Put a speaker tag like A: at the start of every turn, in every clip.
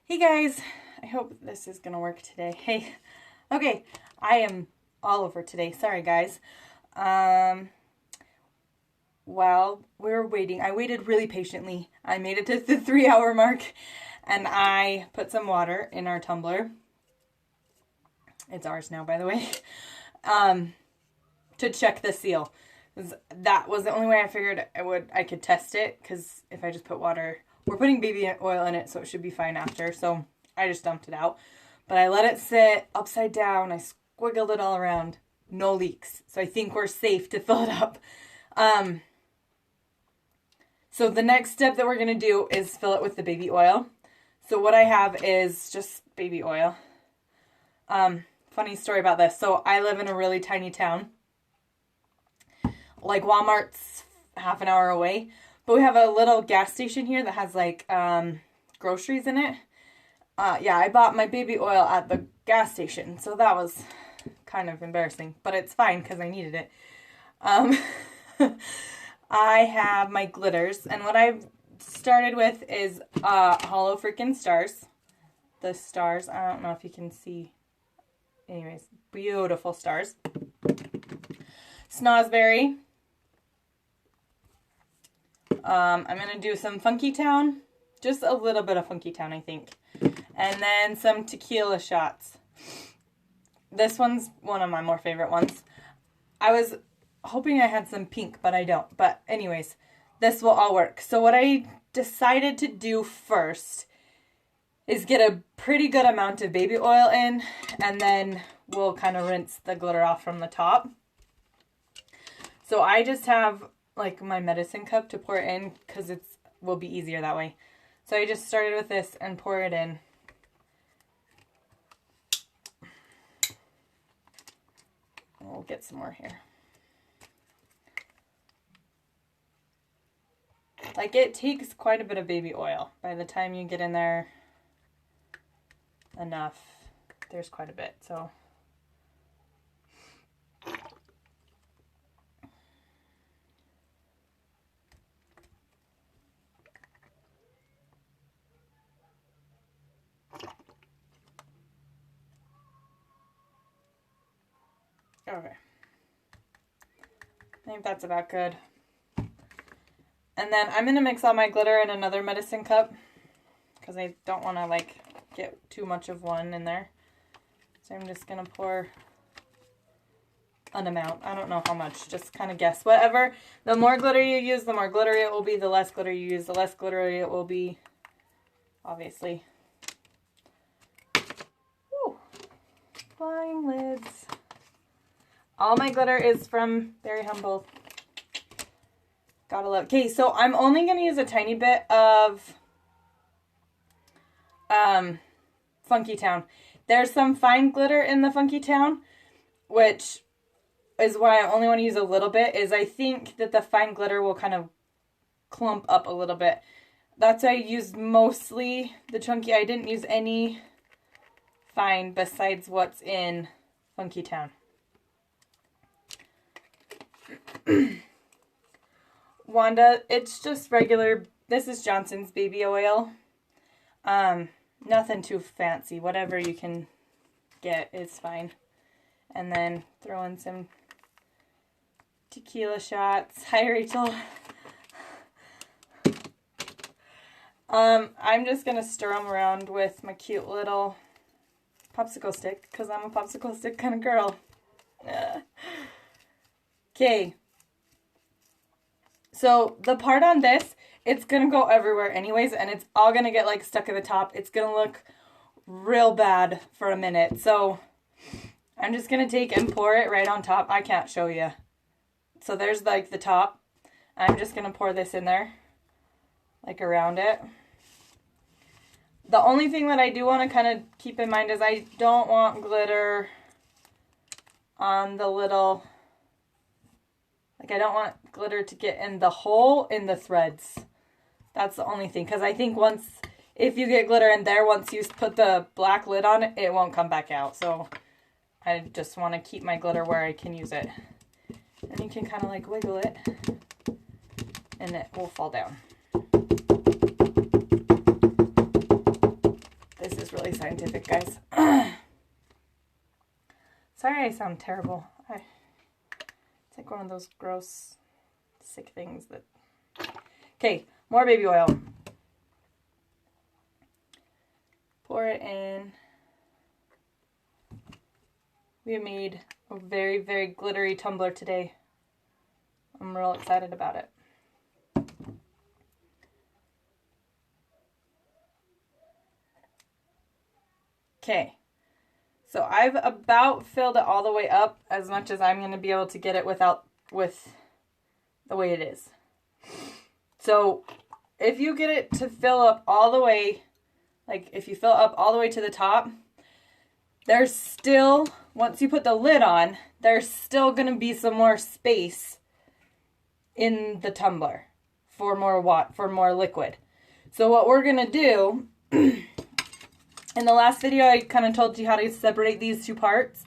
A: Hey guys, I hope this is gonna work today. Hey, okay, I am all over today. Sorry guys. While we were waiting, I waited really patiently. I made it to the 3 hour mark and I put some water in our tumbler. It's ours now, by the way. To check the seal. That was the only way I figured I could test it, because if I just put water, we're putting baby oil in it, so it should be fine after. So I just dumped it out. But I let it sit upside down. I squiggled it all around. No leaks. So I think we're safe to fill it up. So the next step that we're going to do is fill it with the baby oil. So what I have is just baby oil. Funny story about this. So I live in a really tiny town. Like Walmart's half an hour away. But we have a little gas station here that has like groceries in it. Yeah, I bought my baby oil at the gas station. So that was kind of embarrassing. But it's fine because I needed it. I have my glitters. And what I've started with is hollow freaking stars. The stars, I don't know if you can see. Anyways, beautiful stars. Snozzberry. I'm going to do some Funky Town. Just a little bit of Funky Town, I think. And then some tequila shots. This one's one of my more favorite ones. I was hoping I had some pink, but I don't. But anyways, this will all work. So what I decided to do first is get a pretty good amount of baby oil in. And then we'll kind of rinse the glitter off from the top. So I just have like my medicine cup to pour it in because it will be easier that way. So I just started with this and pour it in. We'll get some more here. Like, it takes quite a bit of baby oil. By the time you get in there enough, there's quite a bit. So okay. I think that's about good. And then I'm going to mix all my glitter in another medicine cup because I don't want to like get too much of one in there. So I'm just going to pour an amount. I don't know how much. Just kind of guess. Whatever. The more glitter you use, the more glittery it will be. The less glitter you use, the less glittery it will be. Obviously. Woo. Flying lids. All my glitter is from Very Humble. Gotta love. Okay, so I'm only going to use a tiny bit of Funky Town. There's some fine glitter in the Funky Town, which is why I only want to use a little bit, is I think that the fine glitter will kind of clump up a little bit. That's why I used mostly the chunky. I didn't use any fine besides what's in Funky Town. Wanda, it's just regular, this is Johnson's baby oil. Nothing too fancy. Whatever you can get is fine. And then throw in some tequila shots. Hi, Rachel. I'm just going to stir them around with my cute little popsicle stick because I'm a popsicle stick kind of girl. Okay. So the part on this, it's going to go everywhere anyways, and it's all going to get like stuck at the top. It's going to look real bad for a minute. So I'm just going to take and pour it right on top. I can't show you. So there's like the top. I'm just going to pour this in there, like around it. The only thing that I do want to kind of keep in mind is I don't want glitter on the little... Like, I don't want glitter to get in the hole in the threads. That's the only thing. Because I think if you get glitter in there, once you put the black lid on it, it won't come back out. So, I just want to keep my glitter where I can use it. And you can kind of, like, wiggle it. And it will fall down. unscientific, guys. Sorry I sound terrible. It's like one of those gross, sick things that... Okay, more baby oil. Pour it in. We made a very, very glittery tumbler today. I'm real excited about it. Okay, so I've about filled it all the way up as much as I'm going to be able to get it with the way it is. So if you get it to fill up all the way, like if you fill up all the way to the top, there's still, once you put the lid on, there's still going to be some more space in the tumbler for more liquid. So what we're going to do, in the last video I kind of told you how to separate these two parts.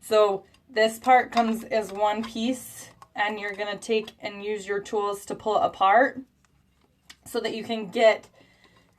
A: So this part comes as one piece, and you're going to take and use your tools to pull it apart so that you can get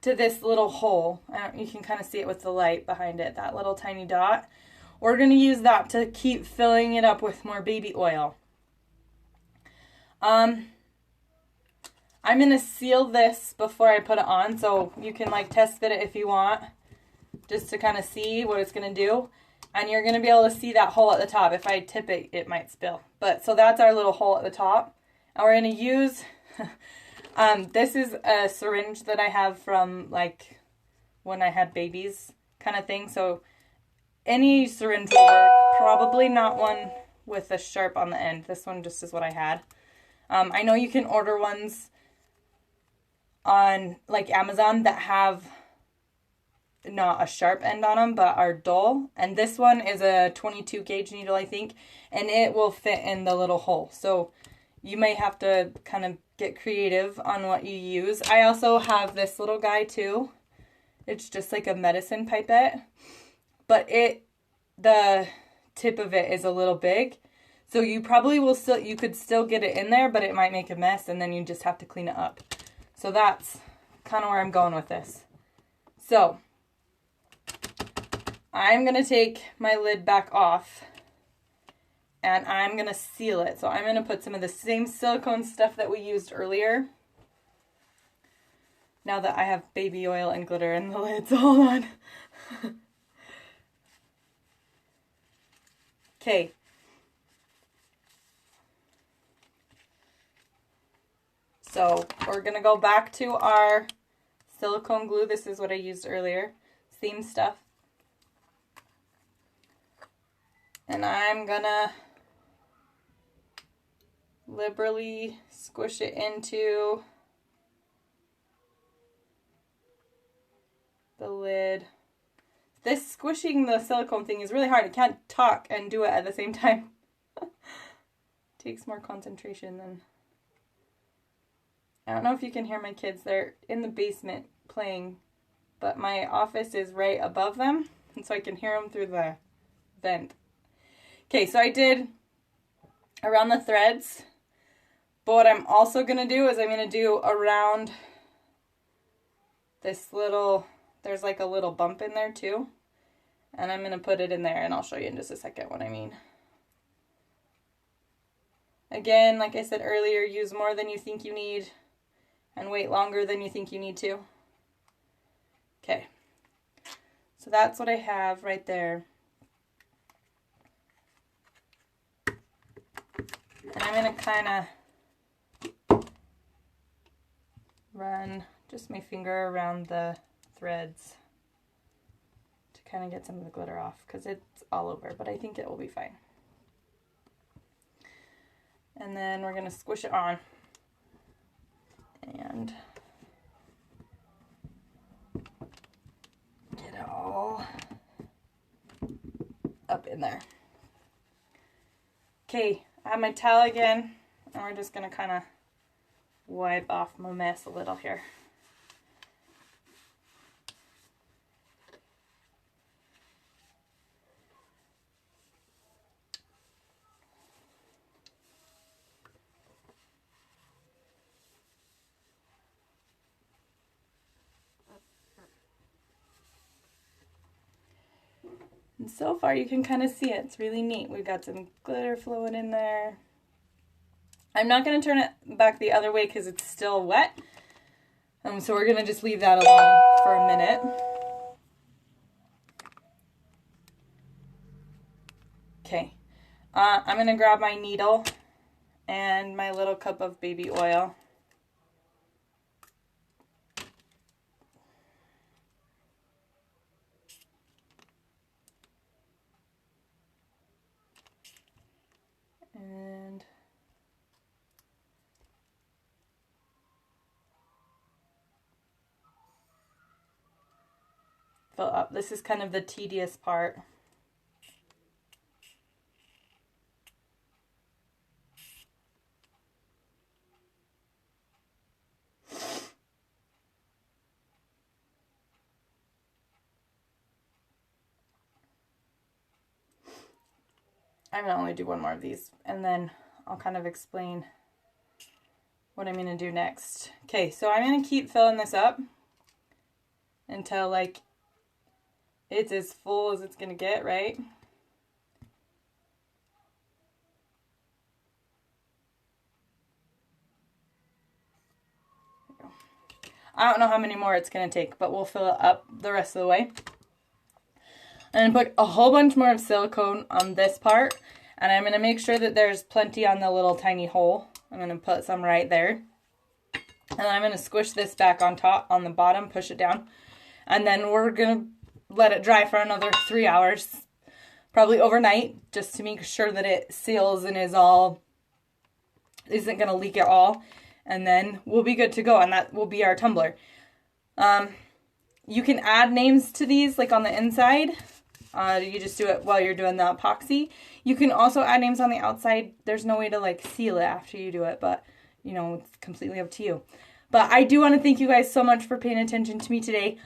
A: to this little hole. You can kind of see it with the light behind it, that little tiny dot. We're going to use that to keep filling it up with more baby oil. I'm going to seal this before I put it on, so you can like test fit it if you want, just to kind of see what it's going to do. And you're going to be able to see that hole at the top. If I tip it, it might spill. But so that's our little hole at the top. And we're going to use, this is a syringe that I have from like when I had babies kind of thing. So any syringe will work. Probably not one with a sharp on the end. This one just is what I had. I know you can order ones on like Amazon that have not a sharp end on them, but are dull. And this one is a 22 gauge needle, I think, and it will fit in the little hole. So you may have to kind of get creative on what you use. I also have this little guy too. It's just like a medicine pipette, but the tip of it is a little big. So you probably you could still get it in there, but it might make a mess, and then you just have to clean it up. So that's kind of where I'm going with this. So I'm going to take my lid back off, and I'm going to seal it. So I'm going to put some of the same silicone stuff that we used earlier. Now that I have baby oil and glitter and the lid's all on. Okay. So we're going to go back to our silicone glue. This is what I used earlier. Same stuff. And I'm going to liberally squish it into the lid. This squishing the silicone thing is really hard. I can't talk and do it at the same time. Takes more concentration than... I don't know if you can hear my kids. They're in the basement playing, but my office is right above them, and so I can hear them through the vent. Okay, so I did around the threads, but what I'm also going to do is I'm going to do around this little, there's like a little bump in there too, and I'm going to put it in there, and I'll show you in just a second what I mean. Again, like I said earlier, use more than you think you need, and wait longer than you think you need to. Okay, so that's what I have right there. And I'm going to kind of run just my finger around the threads to kind of get some of the glitter off, because it's all over, but I think it will be fine. And then we're going to squish it on. And get it all up in there. Okay, I have my towel again, and we're just going to kind of wipe off my mess a little here. And so far you can kind of see it. It's really neat. We've got some glitter flowing in there. I'm not going to turn it back the other way because it's still wet. So we're going to just leave that alone for a minute. Okay. I'm going to grab my needle and my little cup of baby oil. And fill up. This is kind of the tedious part. I'm going to only do one more of these, and then I'll kind of explain what I'm going to do next. Okay, so I'm going to keep filling this up until, like, it's as full as it's going to get, right? I don't know how many more it's going to take, but we'll fill it up the rest of the way. And put a whole bunch more of silicone on this part. And I'm going to make sure that there's plenty on the little tiny hole. I'm going to put some right there. And then I'm going to squish this back on top, on the bottom, push it down. And then we're going to let it dry for another 3 hours. Probably overnight, just to make sure that it seals and isn't going to leak at all. And then we'll be good to go. And that will be our tumbler. You can add names to these, like on the inside. You just do it while you're doing the epoxy. You can also add names on the outside. There's no way to like seal it after you do it, but you know, it's completely up to you. But I do want to thank you guys so much for paying attention to me today.